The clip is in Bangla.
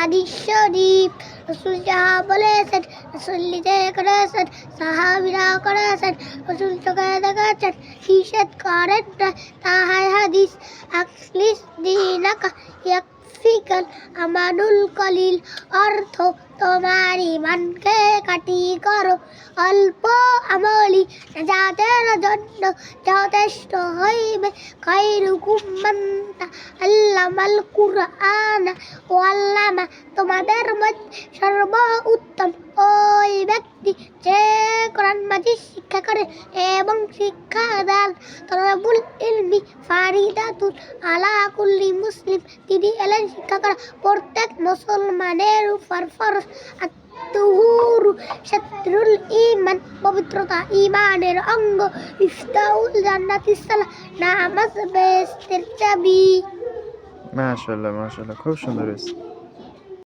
হাদিস শরীফ। রাসূল যাহা বলেছেন রাসূল নিজে করেছেন, সাহাবীরা করেছেন, রাসূল চোখে দেখেছেন, নিষেধ করেন না, তাহাই হাদিস। আখলিস দীনাকা ইয়াকফিকাল আমানুল কলিল। অর্থ, তোমার ঈমানকে খাঁটি করো, অল্প আমলই নাজাতের জন্য যথেষ্ট হইবে। খায়রুকুম মান তাআল্লামাল কুরআন ওয়া আল্লামা। তোমাদের মধ্যে সর্বোত্তম ওই ব্যক্তি যে কোরআন মাজিদ শিক্ষা করে এবং শিক্ষা দেন। তলাবুল ইলমি ফারিদাতুন আলা কুল্লি মুসলিম। তিনি এলেন শিক্ষা করা প্রত্যেক মুসলমানের উপর ফরজ। আত-তুহুরু শাতরুল ঈমান। পবিত্রতা ঈমানের অঙ্গ। ইফতাহুল জান্নাতিস সালাহ। নামাজ বেহেশতের চাবি। মাশাআল্লাহ, মাশাআল্লাহ, খুব সুন্দর হয়েছে।